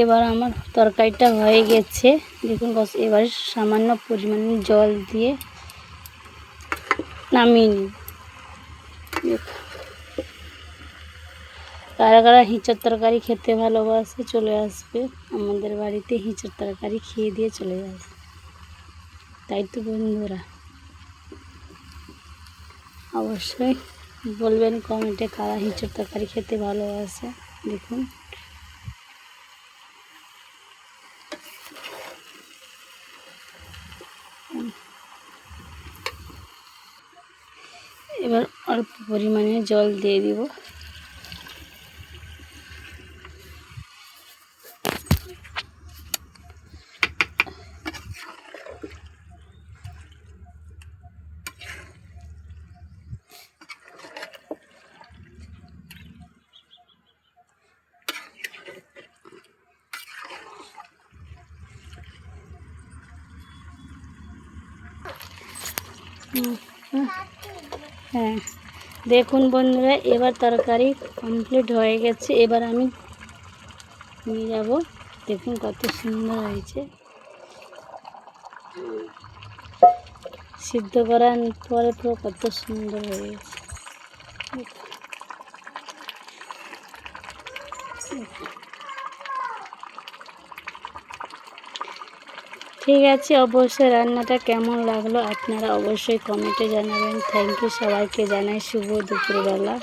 এবার আমার তরকারিটা হয়ে গেছে। দেখুন এবার সামান্য পরিমাণে জল দিয়ে নামিয়ে নিই। কারা কারা হিঁচড় তরকারি খেতে ভালোবাসে চলে আসবে আমাদের বাড়িতে, হিঁচড় তরকারি খেয়ে দিয়ে চলে যাবে। তাই তো বন্ধুরা, অবশ্যই বলবেন কমেন্টে কারা হিঁচড় তরকারি খেতে ভালোবাসে। দেখুন এবার অল্প পরিমাণে জল দিয়ে দিব। হ্যাঁ দেখুন বন্ধুরা, এবার তরকারি কমপ্লিট হয়ে গেছে। এবার আমি নিয়ে যাব। দেখুন কত সুন্দর হয়েছে। সিদ্ধ করার পরে পুরো কত সুন্দর হয়ে গেছে। ঠিক আছে, অবশ্যই রান্নাটা কেমন লাগলো আপনারা অবশ্যই কমেন্টে জানাবেন। থ্যাংক ইউ, সবাইকে জানাই শুভ দুপুরবেলা।